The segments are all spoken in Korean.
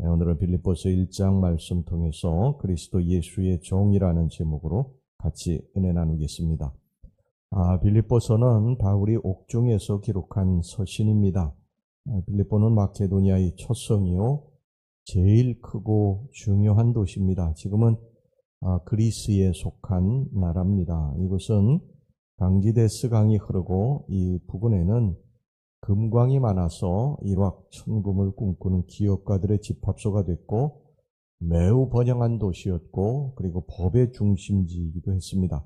오늘은 빌립보서 1장 말씀 통해서 그리스도 예수의 종이라는 제목으로 같이 은혜 나누겠습니다. 빌립보서는 바울이 옥중에서 기록한 서신입니다. 빌립보는 마케도니아의 첫 성이요 제일 크고 중요한 도시입니다. 지금은 그리스에 속한 나라입니다. 이곳은 강기데스 강이 흐르고 이 부근에는 금광이 많아서 일확천금을 꿈꾸는 기업가들의 집합소가 됐고 매우 번영한 도시였고 그리고 법의 중심지이기도 했습니다.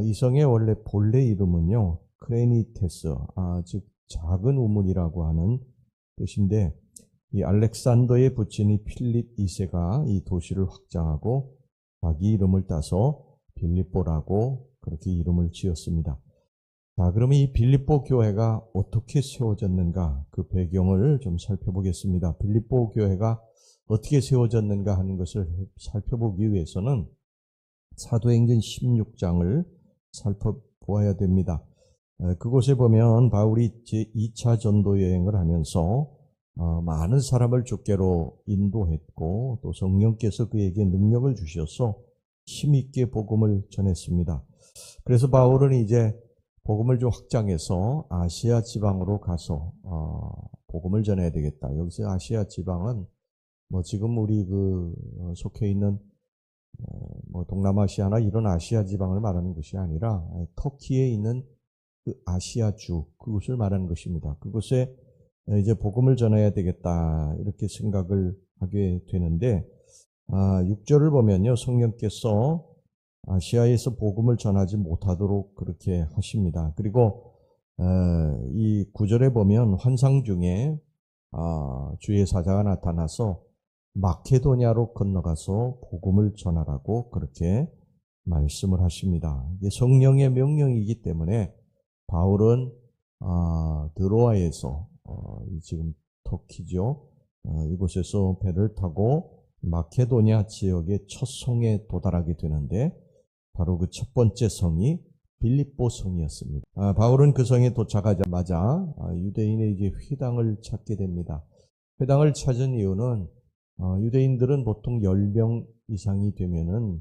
이 성의 원래 본래 이름은요 크레니테스, 즉 작은 우물이라고 하는 뜻인데 이 알렉산더의 부친이 필립 2세가 이 도시를 확장하고 자기 이름을 따서 빌립보라고 그렇게 이름을 지었습니다. 자, 그러면 이 빌립보 교회가 어떻게 세워졌는가 그 배경을 좀 살펴보겠습니다. 빌립보 교회가 어떻게 세워졌는가 하는 것을 살펴보기 위해서는 사도행전 16장을 살펴보아야 됩니다. 그곳에 보면 바울이 제2차 전도 여행을 하면서 많은 사람을 주께로 인도했고 또 성령께서 그에게 능력을 주셔서 힘있게 복음을 전했습니다. 그래서 바울은 이제 복음을 좀 확장해서 아시아 지방으로 가서 복음을 전해야 되겠다. 여기서 아시아 지방은 지금 우리 속해 있는 동남아시아나 이런 아시아 지방을 말하는 것이 아니라 터키에 있는 그 아시아주 그곳을 말하는 것입니다. 그곳에 이제 복음을 전해야 되겠다 이렇게 생각을 하게 되는데 6절을 보면요 성령께서 아시아에서 복음을 전하지 못하도록 그렇게 하십니다. 그리고 이 9절에 보면 환상 중에 주의 사자가 나타나서 마케도니아로 건너가서 복음을 전하라고 그렇게 말씀을 하십니다. 이게 성령의 명령이기 때문에 바울은 드로아에서 지금 터키죠. 이곳에서 배를 타고 마케도니아 지역의 첫 성에 도달하게 되는데 바로 그 첫 번째 성이 빌립보 성이었습니다. 바울은 그 성에 도착하자마자 유대인의 이제 회당을 찾게 됩니다. 회당을 찾은 이유는 유대인들은 보통 10명 이상이 되면은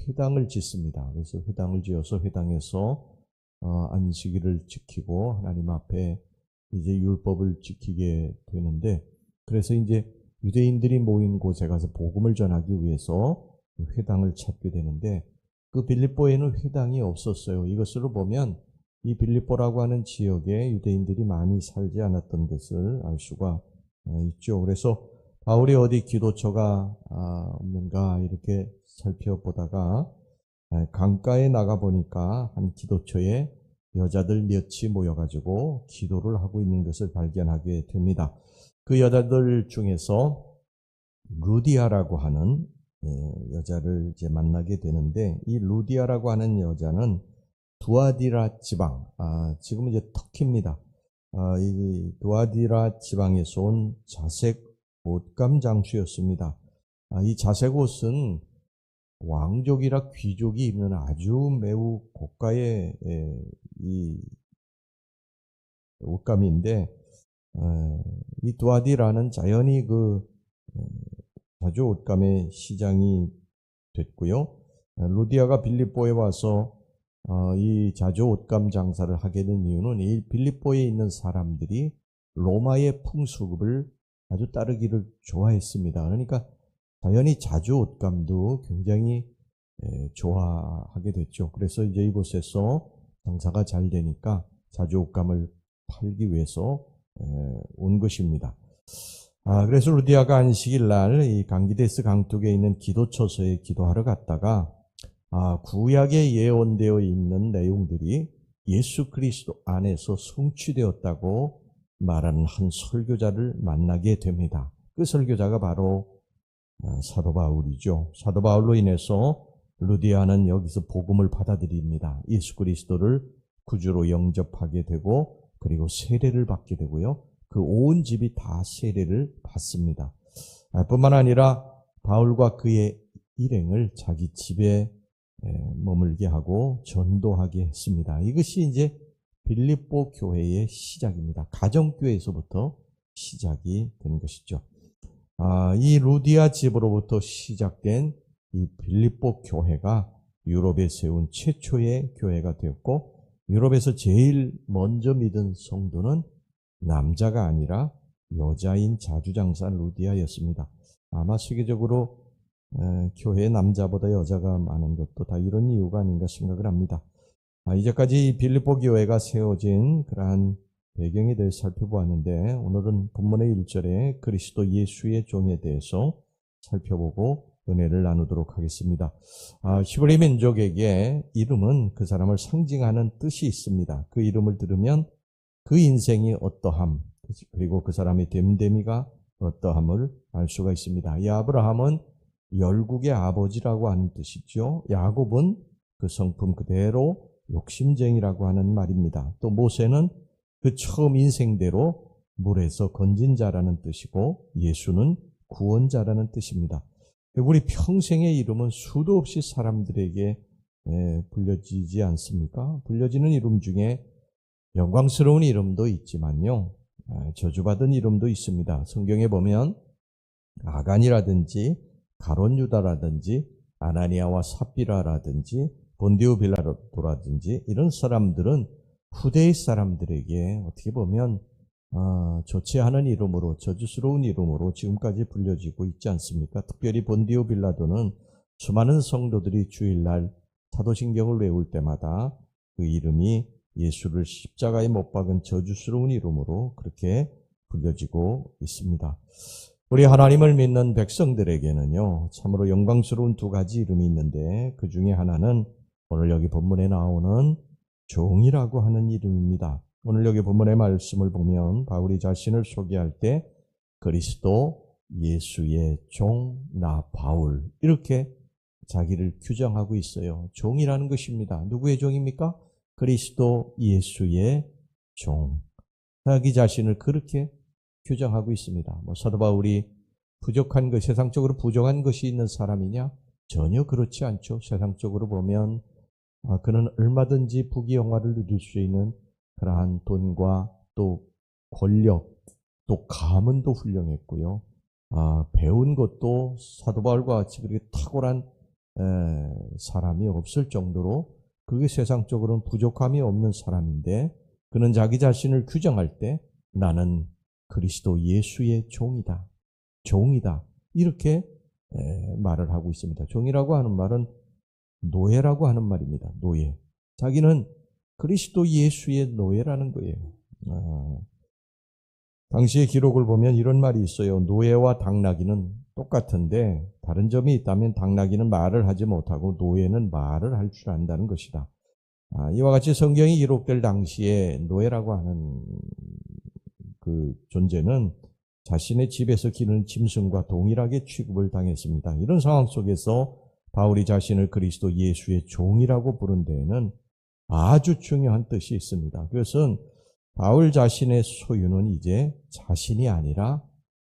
회당을 짓습니다. 그래서 회당을 지어서 회당에서 안식일을 지키고 하나님 앞에 이제 율법을 지키게 되는데 그래서 이제 유대인들이 모인 곳에 가서 복음을 전하기 위해서 회당을 찾게 되는데 그 빌립보에는 회당이 없었어요. 이것으로 보면 이 빌립보라고 하는 지역에 유대인들이 많이 살지 않았던 것을 알 수가 있죠. 그래서 바울이 어디 기도처가 없는가 이렇게 살펴보다가 강가에 나가 보니까 한 기도처에 여자들 몇이 모여가지고 기도를 하고 있는 것을 발견하게 됩니다. 그 여자들 중에서 루디아라고 하는 여자를 이제 만나게 되는데 이 루디아라고 하는 여자는 두아디라 지방, 지금은 이제 터키입니다. 이 두아디라 지방에서 온 자색 옷감 장수였습니다. 이 자색 옷은 왕족이라 귀족이 입는 아주 매우 고가의 이 옷감인데 이 두아디라는 자연히 자주 옷감의 시장이 됐고요. 루디아가 빌립보에 와서 이 자주 옷감 장사를 하게 된 이유는 이 빌립보에 있는 사람들이 로마의 풍습을 아주 따르기를 좋아했습니다. 그러니까 자연히 자주 옷감도 굉장히 좋아하게 됐죠. 그래서 이제 이곳에서 장사가 잘 되니까 자주 옷감을 팔기 위해서 온 것입니다. 그래서 루디아가 안식일 날 이 강기데스 강둑에 있는 기도처소에 기도하러 갔다가 구약에 예언되어 있는 내용들이 예수 그리스도 안에서 성취되었다고 말하는 한 설교자를 만나게 됩니다. 그 설교자가 바로 사도 바울이죠. 사도 바울로 인해서 루디아는 여기서 복음을 받아들입니다. 예수 그리스도를 구주로 영접하게 되고 그리고 세례를 받게 되고요. 그 온 집이 다 세례를 받습니다. 뿐만 아니라 바울과 그의 일행을 자기 집에 머물게 하고 전도하게 했습니다. 이것이 이제 빌립보 교회의 시작입니다. 가정교회에서부터 시작이 된 것이죠. 이 루디아 집으로부터 시작된 이 빌립보 교회가 유럽에 세운 최초의 교회가 되었고, 유럽에서 제일 먼저 믿은 성도는 남자가 아니라 여자인 자주장사 루디아였습니다. 아마 세계적으로 교회에 남자보다 여자가 많은 것도 다 이런 이유가 아닌가 생각을 합니다. 이제까지 빌립보 교회가 세워진 그러한 배경에 대해서 살펴보았는데, 오늘은 본문의 1절에 그리스도 예수의 종에 대해서 살펴보고 은혜를 나누도록 하겠습니다. 히브리 민족에게 이름은 그 사람을 상징하는 뜻이 있습니다. 그 이름을 들으면 그 인생이 어떠함, 그리고 그 사람의 됨됨이가 어떠함을 알 수가 있습니다. 이 아브라함은 열국의 아버지라고 하는 뜻이죠. 야곱은 그 성품 그대로 욕심쟁이라고 하는 말입니다. 또 모세는 그 처음 인생대로 물에서 건진 자라는 뜻이고, 예수는 구원자라는 뜻입니다. 우리 평생의 이름은 수도 없이 사람들에게 불려지지 않습니까? 불려지는 이름 중에 영광스러운 이름도 있지만요, 저주받은 이름도 있습니다. 성경에 보면 아간이라든지 가론 유다라든지 아나니아와 삽비라라든지 본디오 빌라도라든지 이런 사람들은 후대의 사람들에게 어떻게 보면 좋지 않은 이름으로, 저주스러운 이름으로 지금까지 불려지고 있지 않습니까? 특별히 본디오 빌라도는 수많은 성도들이 주일날 사도신경을 외울 때마다 그 이름이 예수를 십자가에 못 박은 저주스러운 이름으로 그렇게 불려지고 있습니다. 우리 하나님을 믿는 백성들에게는요, 참으로 영광스러운 두 가지 이름이 있는데, 그 중에 하나는 오늘 여기 본문에 나오는 종이라고 하는 이름입니다. 오늘 여기 본문의 말씀을 보면 바울이 자신을 소개할 때 그리스도 예수의 종 나 바울, 이렇게 자기를 규정하고 있어요. 종이라는 것입니다. 누구의 종입니까? 그리스도 예수의 종. 자기 자신을 그렇게 규정하고 있습니다. 사도 바울이 부족한 것, 세상적으로 부족한 것이 있는 사람이냐? 전혀 그렇지 않죠. 세상적으로 보면 그는 얼마든지 부귀영화를 누릴 수 있는 그러한 돈과 또 권력, 또 가문도 훌륭했고요. 배운 것도 사도 바울과 같이 그렇게 탁월한 사람이 없을 정도로 그게 세상적으로는 부족함이 없는 사람인데, 그는 자기 자신을 규정할 때 나는 그리스도 예수의 종이다. 종이다. 이렇게 말을 하고 있습니다. 종이라고 하는 말은 노예라고 하는 말입니다. 노예. 자기는 그리스도 예수의 노예라는 거예요. 당시의 기록을 보면 이런 말이 있어요. 노예와 당나귀는 똑같은데 다른 점이 있다면 당나귀는 말을 하지 못하고 노예는 말을 할 줄 안다는 것이다. 이와 같이 성경이 기록될 당시에 노예라고 하는 그 존재는 자신의 집에서 기르는 짐승과 동일하게 취급을 당했습니다. 이런 상황 속에서 바울이 자신을 그리스도 예수의 종이라고 부른 데에는 아주 중요한 뜻이 있습니다. 그것은 바울 자신의 소유는 이제 자신이 아니라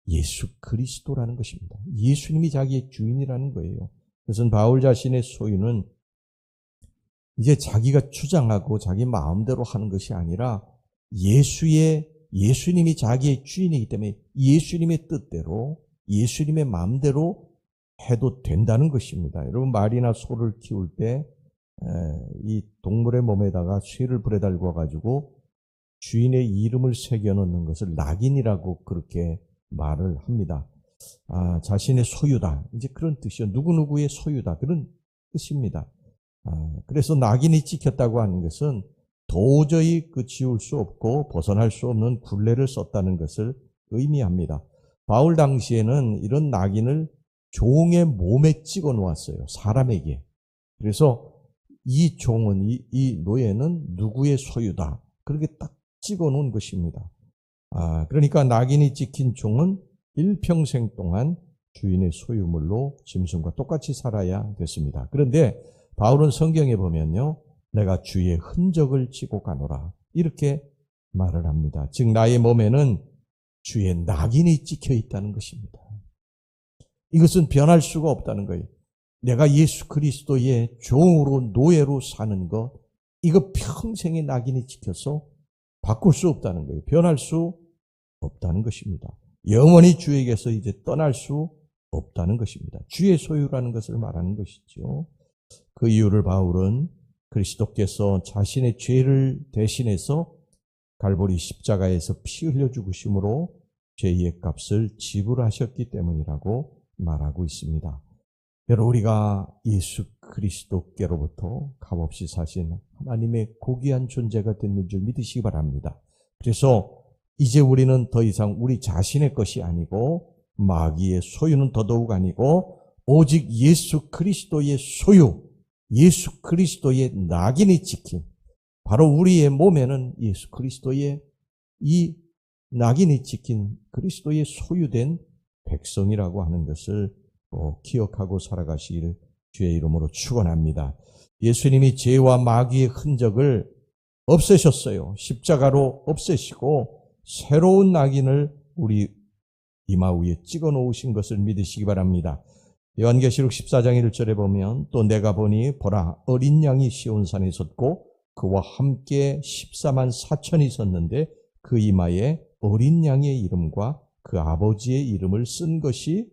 예수 그리스도라는 것입니다. 예수님이 자기의 주인이라는 거예요. 그것은 바울 자신의 소유는 이제 자기가 주장하고 자기 마음대로 하는 것이 아니라 예수님이 자기의 주인이기 때문에 예수님의 뜻대로, 예수님의 마음대로 해도 된다는 것입니다. 여러분, 말이나 소를 키울 때 이 동물의 몸에다가 쇠를 불에 달궈 가지고 주인의 이름을 새겨 넣는 것을 낙인이라고 그렇게 말을 합니다. 자신의 소유다. 이제 그런 뜻이요. 누구누구의 소유다. 그런 뜻입니다. 그래서 낙인이 찍혔다고 하는 것은 도저히 지울 수 없고 벗어날 수 없는 굴레를 썼다는 것을 의미합니다. 바울 당시에는 이런 낙인을 종의 몸에 찍어 놓았어요. 사람에게. 그래서 이 종은, 이 노예는 누구의 소유다. 그렇게 딱 찍어 놓은 것입니다. 그러니까 낙인이 찍힌 종은 일평생 동안 주인의 소유물로 짐승과 똑같이 살아야 됐습니다. 그런데 바울은 성경에 보면요, 내가 주의 흔적을 지고 가노라, 이렇게 말을 합니다. 즉 나의 몸에는 주의 낙인이 찍혀 있다는 것입니다. 이것은 변할 수가 없다는 거예요. 내가 예수 그리스도의 종으로, 노예로 사는 것, 이거 평생의 낙인이 찍혀서 바꿀 수 없다는 거예요. 변할 수 없다는 것입니다. 영원히 주에게서 이제 떠날 수 없다는 것입니다. 주의 소유라는 것을 말하는 것이죠. 그 이유를 바울은 그리스도께서 자신의 죄를 대신해서 갈보리 십자가에서 피 흘려 죽으심으로 죄의 값을 지불하셨기 때문이라고 말하고 있습니다. 여러분, 우리가 예수 그리스도께로부터 값없이 사신 하나님의 고귀한 존재가 됐는 줄 믿으시기 바랍니다. 그래서 이제 우리는 더 이상 우리 자신의 것이 아니고 마귀의 소유는 더더욱 아니고 오직 예수 그리스도의 소유, 예수 그리스도의 낙인이 찍힌, 바로 우리의 몸에는 예수 그리스도의 이 낙인이 찍힌 그리스도의 소유된 백성이라고 하는 것을 기억하고 살아가시기를 주의 이름으로 축원합니다. 예수님이 죄와 마귀의 흔적을 없애셨어요. 십자가로 없애시고 새로운 낙인을 우리 이마 위에 찍어 놓으신 것을 믿으시기 바랍니다. 요한계시록 14장 1절에 보면 또 내가 보니 보라 어린 양이 시온산에 섰고 그와 함께 14만 4천이 섰는데 그 이마에 어린 양의 이름과 그 아버지의 이름을 쓴 것이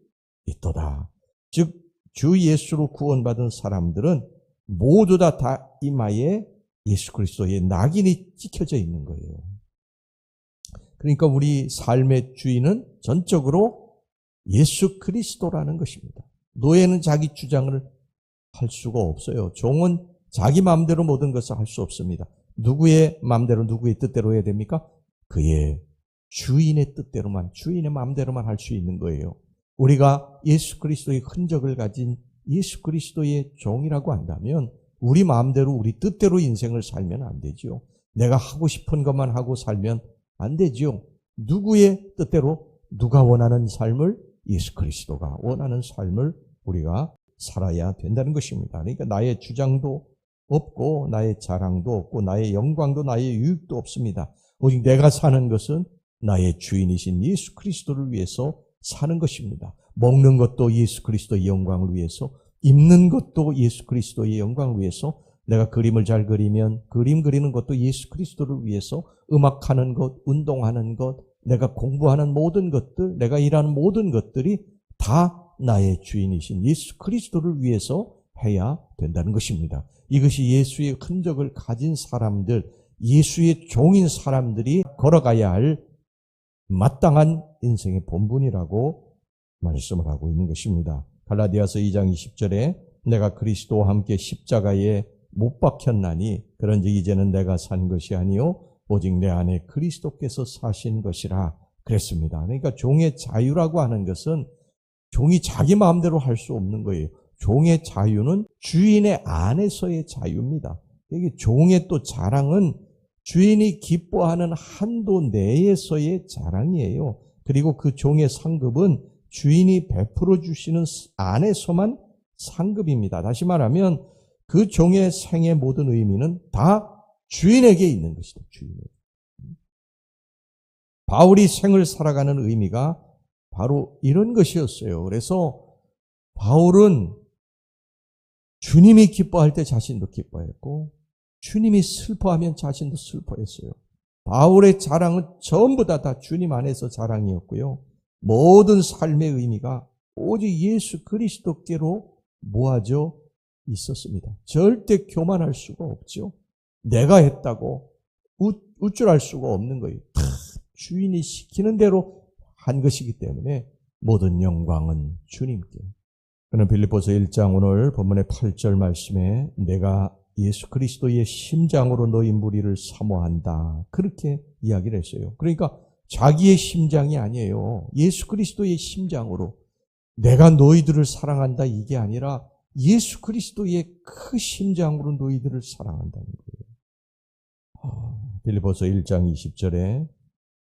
있도다. 즉 주 예수로 구원받은 사람들은 모두 다 이마에 예수 그리스도의 낙인이 찍혀져 있는 거예요. 그러니까 우리 삶의 주인은 전적으로 예수 그리스도라는 것입니다. 노예는 자기 주장을 할 수가 없어요. 종은 자기 마음대로 모든 것을 할 수 없습니다. 누구의 마음대로 누구의 뜻대로 해야 됩니까? 그의 주인의 뜻대로만, 주인의 마음대로만 할 수 있는 거예요. 우리가 예수 그리스도의 흔적을 가진 예수 그리스도의 종이라고 한다면 우리 마음대로 우리 뜻대로 인생을 살면 안 되죠. 내가 하고 싶은 것만 하고 살면 안 되죠. 누구의 뜻대로 누가 원하는 삶을 예수 그리스도가 원하는 삶을 우리가 살아야 된다는 것입니다. 그러니까 나의 주장도 없고 나의 자랑도 없고 나의 영광도 나의 유익도 없습니다. 오직 내가 사는 것은 나의 주인이신 예수 그리스도를 위해서 사는 것입니다. 먹는 것도 예수 그리스도의 영광을 위해서, 입는 것도 예수 그리스도의 영광을 위해서, 내가 그림을 잘 그리면 그림 그리는 것도 예수 그리스도를 위해서, 음악하는 것, 운동하는 것, 내가 공부하는 모든 것들, 내가 일하는 모든 것들이 다 나의 주인이신 예수 그리스도를 위해서 해야 된다는 것입니다. 이것이 예수의 흔적을 가진 사람들, 예수의 종인 사람들이 걸어가야 할 마땅한 인생의 본분이라고 말씀을 하고 있는 것입니다. 갈라디아서 2장 20절에 내가 그리스도와 함께 십자가에 못 박혔나니 그런즉 이제는 내가 산 것이 아니요 오직 내 안에 그리스도께서 사신 것이라 그랬습니다. 그러니까 종의 자유라고 하는 것은 종이 자기 마음대로 할 수 없는 거예요. 종의 자유는 주인의 안에서의 자유입니다. 이게 종의 또 자랑은 주인이 기뻐하는 한도 내에서의 자랑이에요. 그리고 그 종의 상급은 주인이 베풀어 주시는 안에서만 상급입니다. 다시 말하면 그 종의 생의 모든 의미는 다 주인에게 있는 것이다. 주인에게. 바울이 생을 살아가는 의미가 바로 이런 것이었어요. 그래서 바울은 주님이 기뻐할 때 자신도 기뻐했고 주님이 슬퍼하면 자신도 슬퍼했어요. 바울의 자랑은 전부 다 주님 안에서 자랑이었고요. 모든 삶의 의미가 오직 예수 그리스도께로 모아져 있었습니다. 절대 교만할 수가 없죠. 내가 했다고 우쭐할 수가 없는 거예요. 다 주인이 시키는 대로 한 것이기 때문에 모든 영광은 주님께. 그는 빌립보서 1장 오늘 본문의 8절 말씀에 내가 예수 그리스도의 심장으로 너희 무리를 사모한다. 그렇게 이야기를 했어요. 그러니까 자기의 심장이 아니에요. 예수 그리스도의 심장으로 내가 너희들을 사랑한다 이게 아니라 예수 그리스도의 그 심장으로 너희들을 사랑한다는 거예요. 빌립보서 1장 20절에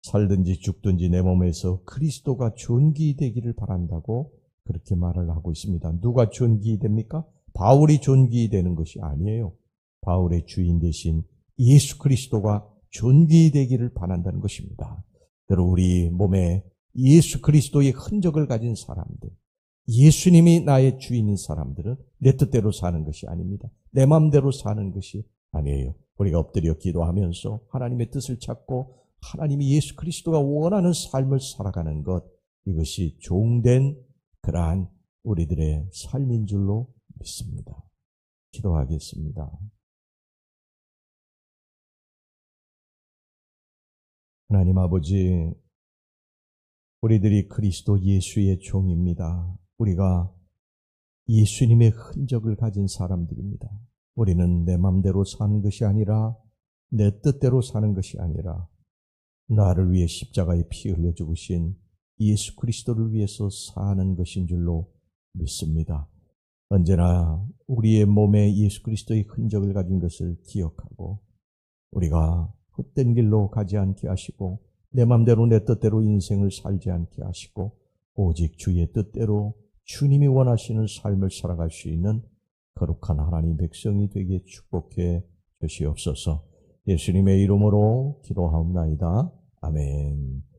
살든지 죽든지 내 몸에서 그리스도가 존귀되기를 바란다고 그렇게 말을 하고 있습니다. 누가 존귀됩니까? 바울이 존귀되는 것이 아니에요. 바울의 주인 대신 예수 그리스도가 존귀되기를 바란다는 것입니다. 여러분, 우리 몸에 예수 그리스도의 흔적을 가진 사람들, 예수님이 나의 주인인 사람들은 내 뜻대로 사는 것이 아닙니다. 내 마음대로 사는 것이 아니에요. 우리가 엎드려 기도하면서 하나님의 뜻을 찾고 하나님이 예수 그리스도가 원하는 삶을 살아가는 것, 이것이 종된 그러한 우리들의 삶인 줄로 믿습니다. 기도하겠습니다. 하나님 아버지, 우리들이 그리스도 예수의 종입니다. 우리가 예수님의 흔적을 가진 사람들입니다. 우리는 내 맘대로 사는 것이 아니라 내 뜻대로 사는 것이 아니라 나를 위해 십자가에 피 흘려 죽으신 예수 그리스도를 위해서 사는 것인 줄로 믿습니다. 언제나 우리의 몸에 예수 그리스도의 흔적을 가진 것을 기억하고 우리가 헛된 길로 가지 않게 하시고 내 맘대로 내 뜻대로 인생을 살지 않게 하시고 오직 주의 뜻대로 주님이 원하시는 삶을 살아갈 수 있는 거룩한 하나님 백성이 되게 축복해 주시옵소서. 예수님의 이름으로 기도하옵나이다. 아멘.